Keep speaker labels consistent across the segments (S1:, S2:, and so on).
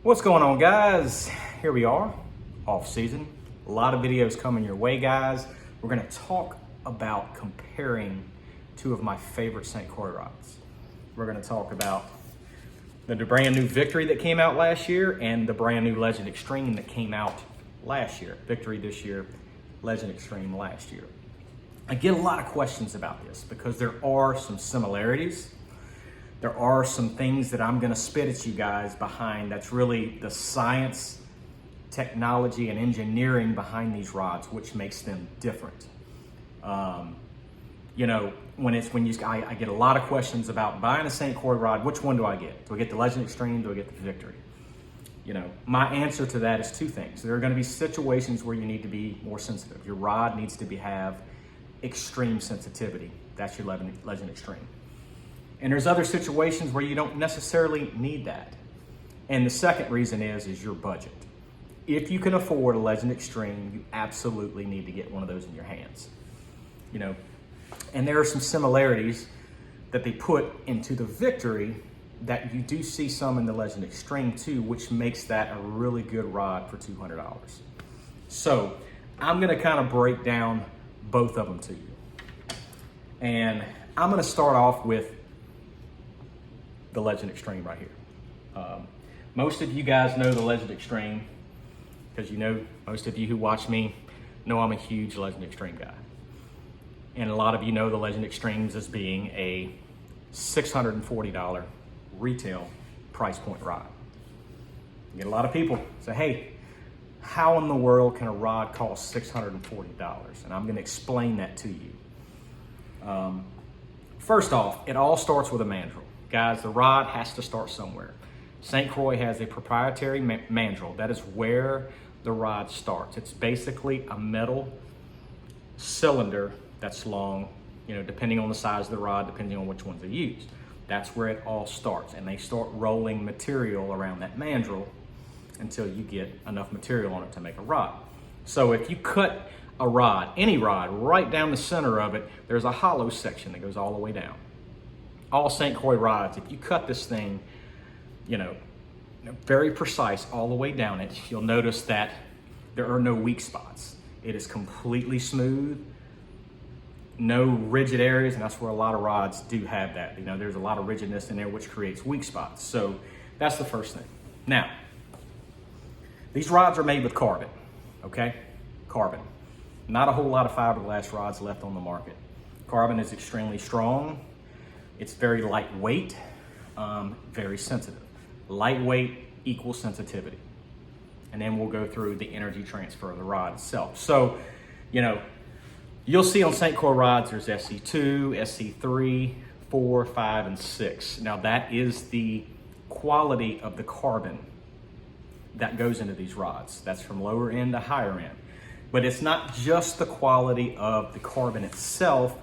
S1: What's going on, guys? Here we are, off season. A lot of videos coming your way, guys. We're gonna talk about comparing two of my favorite St Croix rods. We're gonna talk about the brand new Victory that came out last year and the brand new Legend Xtreme that came out last year. Victory this year, Legend Xtreme last year. I get a lot of questions about this because there are some similarities. There are some things that I'm gonna spit at you guys behind that's really the science, technology, and engineering behind these rods, which makes them different. I get a lot of questions about buying a St Croix rod. Which one do I get? Do I get the Legend Xtreme? Do I get the Victory? My answer to that is two things. There are going to be situations where you need to be more sensitive. Your rod needs to have extreme sensitivity. That's your Legend Xtreme. And there's other situations where you don't necessarily need that. And the second reason is your budget. If you can afford a Legend Xtreme, you absolutely need to get one of those in your hands. And there are some similarities that they put into the Victory that you do see some in the Legend Xtreme too, which makes that a really good rod for $200. So I'm gonna kind of break down both of them to you. And I'm gonna start off with the Legend Xtreme right here. Most of you guys know the Legend Xtreme because most of you who watch me know I'm a huge Legend Xtreme guy. And a lot of you know the Legend Xtremes as being a $640 retail price point rod. You get a lot of people say, hey, how in the world can a rod cost $640? And I'm gonna explain that to you. First off, it all starts with a mandrel. Guys, the rod has to start somewhere. St Croix has a proprietary mandrel. That is where the rod starts. It's basically a metal cylinder that's long, depending on the size of the rod, depending on which ones they use. That's where it all starts. And they start rolling material around that mandrel until you get enough material on it to make a rod. So if you cut a rod, any rod, right down the center of it, there's a hollow section that goes all the way down. All St Croix rods, if you cut this thing, very precise all the way down it, you'll notice that there are no weak spots. It is completely smooth, no rigid areas, and that's where a lot of rods do have that. There's a lot of rigidness in there which creates weak spots. So that's the first thing. Now, these rods are made with carbon, okay? Carbon. Not a whole lot of fiberglass rods left on the market. Carbon is extremely strong. It's very lightweight, very sensitive. Lightweight equals sensitivity. And then we'll go through the energy transfer of the rod itself. So, you'll see on St Croix rods, there's SC2, SC3, 4, 5, and 6. Now that is the quality of the carbon that goes into these rods. That's from lower end to higher end. But it's not just the quality of the carbon itself,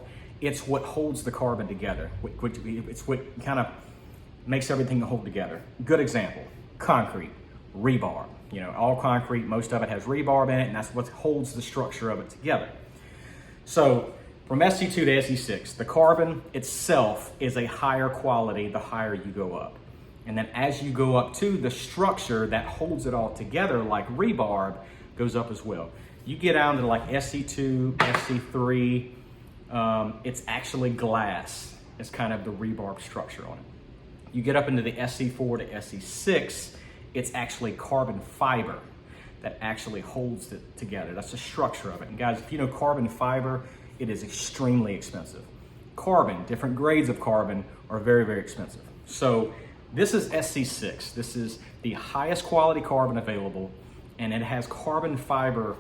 S1: it's what holds the carbon together. It's what kind of makes everything hold together. Good example, concrete, rebar. All concrete, most of it has rebar in it, and that's what holds the structure of it together. So from SC2 to SC6, the carbon itself is a higher quality the higher you go up. And then as you go up to the structure that holds it all together, like rebar, goes up as well. You get down to like SC2, SC3, it's actually glass. It's kind of the rebar structure on it. You get up into the SC4 to SC6, it's actually carbon fiber that actually holds it together. That's the structure of it. And guys, if you know carbon fiber, it is extremely expensive. Carbon, different grades of carbon are very, very expensive. So this is SC6. This is the highest quality carbon available, and it has carbon fiber,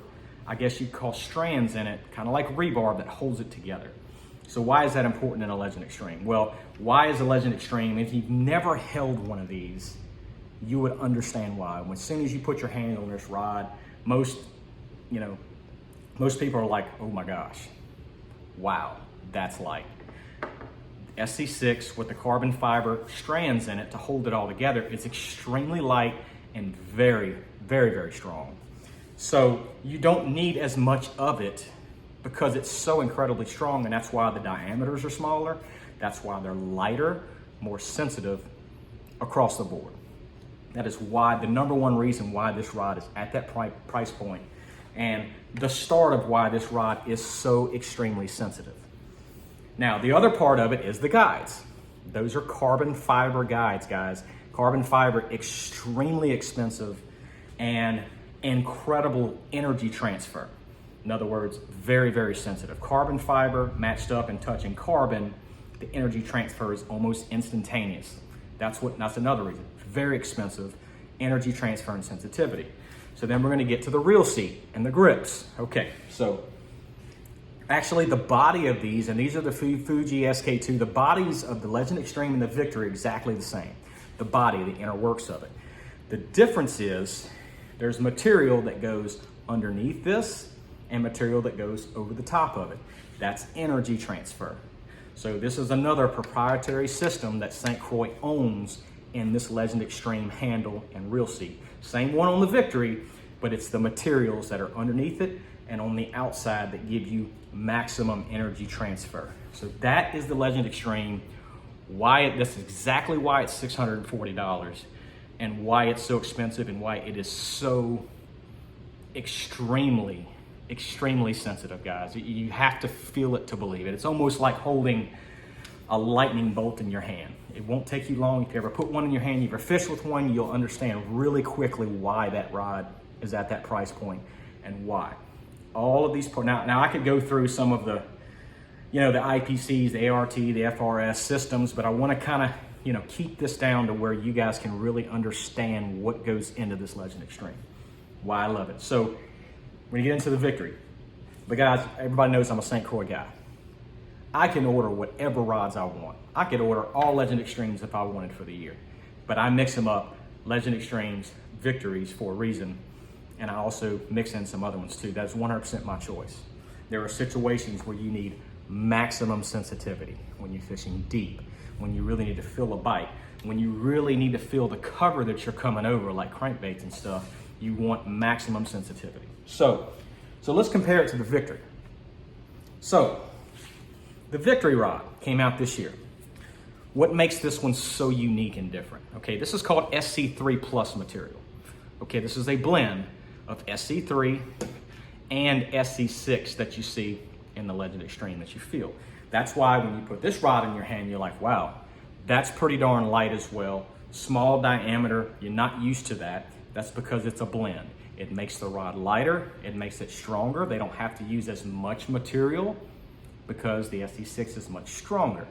S1: I guess you'd call strands in it, kind of like rebar that holds it together. So why is that important in a Legend Xtreme? Well, why is a Legend Xtreme? If you've never held one of these, you would understand why. As soon as you put your hand on this rod, most people are like, oh my gosh, wow, that's light. SC6 with the carbon fiber strands in it to hold it all together is extremely light and very, very, very strong. So you don't need as much of it because it's so incredibly strong, and that's why the diameters are smaller. That's why they're lighter, more sensitive across the board. That is why, the number one reason why this rod is at that price point, and the start of why this rod is so extremely sensitive. Now, the other part of it is the guides. Those are carbon fiber guides, guys. Carbon fiber, extremely expensive and incredible energy transfer. In other words, very, very sensitive. Carbon fiber matched up and touching carbon, the energy transfer is almost instantaneous. That's another reason. Very expensive, energy transfer and sensitivity. So then we're gonna get to the reel seat and the grips. Okay, so actually the body of these, and these are the Fuji SK2, the bodies of the Legend Xtreme and the Victory are exactly the same. The body, the inner works of it. The difference is there's material that goes underneath this and material that goes over the top of it. That's energy transfer. So this is another proprietary system that St Croix owns in this Legend Xtreme handle and reel seat. Same one on the Victory, but it's the materials that are underneath it and on the outside that give you maximum energy transfer. So that is the Legend Xtreme. That's exactly why it's $640 and why it's so expensive and why it is so extremely sensitive, guys. You have to feel it to believe it. It's almost like holding a lightning bolt in your hand. It won't take you long. If you ever put one in your hand, you ever fish with one, you'll understand really quickly why that rod is at that price point and why. All of these, now I could go through some of the, the IPCs, the ART, the FRS systems, but I want to kind of, keep this down to where you guys can really understand what goes into this Legend Xtreme, why I love it. So when you get into the Victory, but guys, everybody knows I'm a St Croix guy. I can order whatever rods I want. I could order all Legend Xtremes if I wanted for the year, but I mix them up, Legend Xtremes, Victories for a reason, and I also mix in some other ones too. That's 100% my choice. There are situations where you need maximum sensitivity, when you're fishing deep, when you really need to feel a bite, when you really need to feel the cover that you're coming over, like crankbaits and stuff, you want maximum sensitivity. So let's compare it to the Victory. So the Victory rod came out this year. What makes this one so unique and different? Okay, this is called SC3 Plus material. Okay, this is a blend of SC3 and SC6 that you see in the Legend Xtreme that you feel. That's why when you put this rod in your hand, you're like, wow, that's pretty darn light as well. Small diameter, you're not used to that. That's because it's a blend. It makes the rod lighter, it makes it stronger. They don't have to use as much material because the SC6 is much stronger.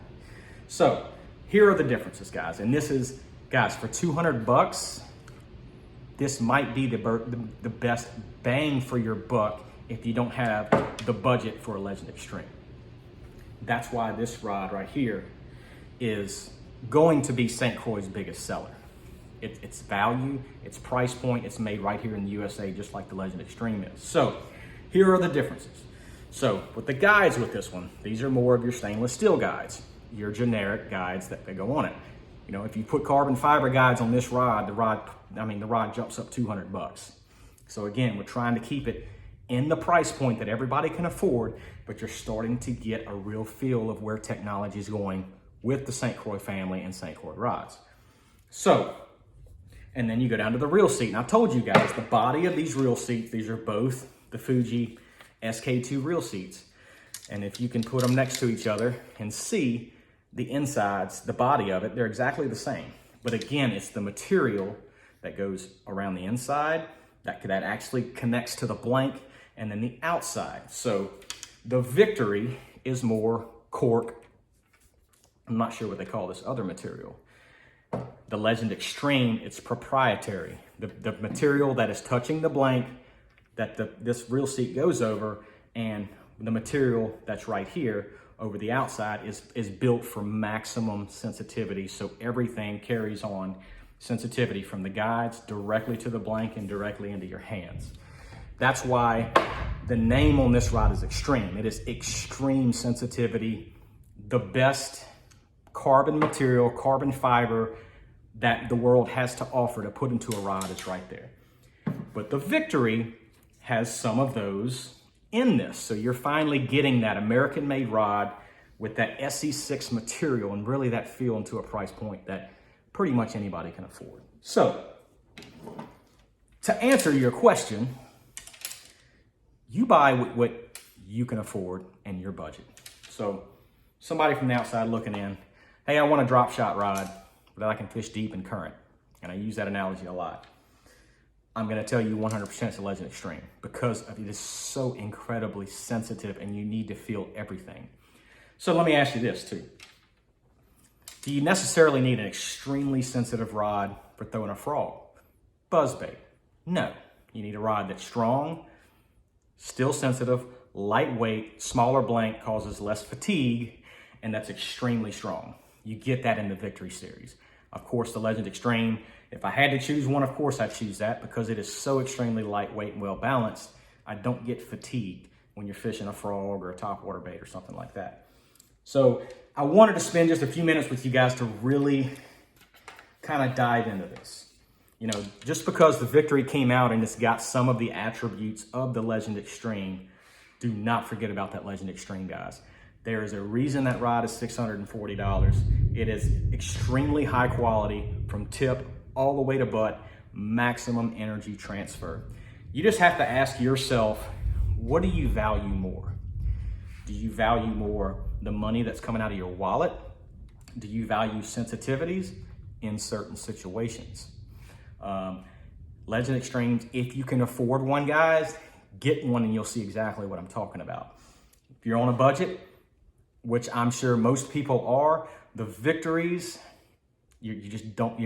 S1: So here are the differences, guys. And this is, guys, for 200 bucks, this might be the best bang for your buck if you don't have the budget for a Legend Xtreme. That's why this rod right here is going to be St. Croix's biggest seller. Its value, its price point, it's made right here in the USA, just like the Legend Xtreme is. So here are the differences. So with the guides with this one, these are more of your stainless steel guides, your generic guides that go on it. If you put carbon fiber guides on this rod, the rod jumps up 200 bucks. So again, we're trying to keep it in the price point that everybody can afford, but you're starting to get a real feel of where technology is going with the St. Croix family and St. Croix rods. So, and then you go down to the reel seat. And I told you guys, the body of these reel seats, these are both the Fuji SK2 reel seats. And if you can put them next to each other and see the insides, the body of it, they're exactly the same. But again, it's the material that goes around the inside that actually connects to the blank, and then the outside. So the Victory is more cork. I'm not sure what they call this other material. The Legend Xtreme, it's proprietary. The material that is touching the blank that this reel seat goes over, and the material that's right here over the outside is built for maximum sensitivity. So everything carries on sensitivity from the guides directly to the blank and directly into your hands. That's why the name on this rod is Xtreme. It is extreme sensitivity, the best carbon material, carbon fiber that the world has to offer to put into a rod is right there. But the Victory has some of those in this. So you're finally getting that American-made rod with that SC6 material and really that feel into a price point that pretty much anybody can afford. So to answer your question, you buy what you can afford and your budget. So somebody from the outside looking in, hey, I want a drop shot rod that I can fish deep and current. And I use that analogy a lot. I'm gonna tell you 100% it's a Legend Xtreme because it is so incredibly sensitive and you need to feel everything. So let me ask you this too. Do you necessarily need an extremely sensitive rod for throwing a frog? Buzzbait? No. You need a rod that's strong, still sensitive, lightweight, smaller blank, causes less fatigue, and that's extremely strong. You get that in the Victory series. Of course, the Legend Xtreme, if I had to choose one, of course I'd choose that because it is so extremely lightweight and well balanced. I don't get fatigued when you're fishing a frog or a topwater bait or something like that. So I wanted to spend just a few minutes with you guys to really kind of dive into this. You know, just because the Victory came out and it's got some of the attributes of the Legend Xtreme, do not forget about that Legend Xtreme, guys. There is a reason that rod is $640. It is extremely high quality from tip all the way to butt, maximum energy transfer. You just have to ask yourself, what do you value more? Do you value more the money that's coming out of your wallet? Do you value sensitivities in certain situations? Legend Xtremes, if you can afford one, guys, get one and you'll see exactly what I'm talking about. If you're on a budget, which I'm sure most people are, the Victories, you're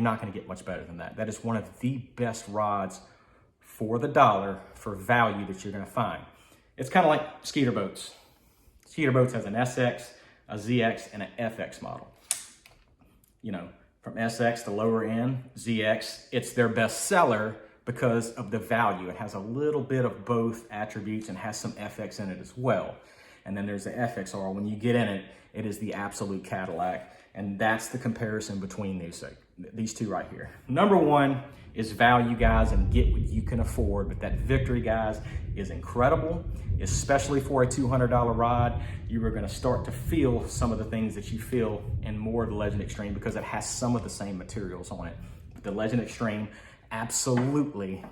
S1: not gonna get much better than that. That is one of the best rods for the dollar for value that you're gonna find. It's kind of like Skeeter Boats. Skeeter Boats has an SX, a ZX, and an FX model. You know, from SX to lower end, ZX, it's their best seller because of the value. It has a little bit of both attributes and has some FX in it as well. And then there's the FXR. When you get in it, it is the absolute Cadillac. And that's the comparison between these two right here. Number one is value, guys, and get what you can afford. But that Victory, guys, is incredible, especially for a $200 rod. You are gonna start to feel some of the things that you feel in more of the Legend Xtreme because it has some of the same materials on it. But the Legend Xtreme absolutely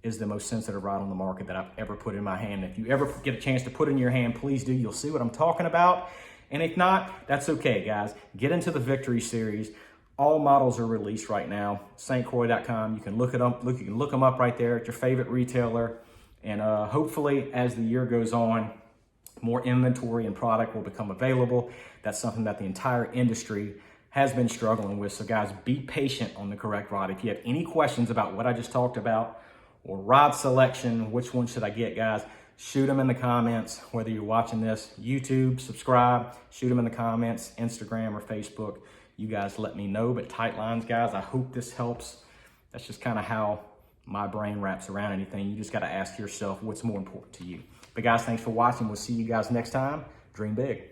S1: is the most sensitive rod on the market that I've ever put in my hand. If you ever get a chance to put it in your hand, please do. You'll see what I'm talking about. And if not, that's okay, guys. Get into the Victory series. All models are released right now. stcroix.com. You can look it up. You can look them up right there at your favorite retailer. And hopefully, as the year goes on, more inventory and product will become available. That's something that the entire industry has been struggling with. So, guys, be patient on the correct rod. If you have any questions about what I just talked about or rod selection, which one should I get, guys? Shoot them in the comments, whether you're watching this, YouTube, subscribe, shoot them in the comments, Instagram or Facebook. You guys let me know, but tight lines, guys, I hope this helps. That's just kind of how my brain wraps around anything. You just got to ask yourself what's more important to you. But guys, thanks for watching. We'll see you guys next time. Dream big.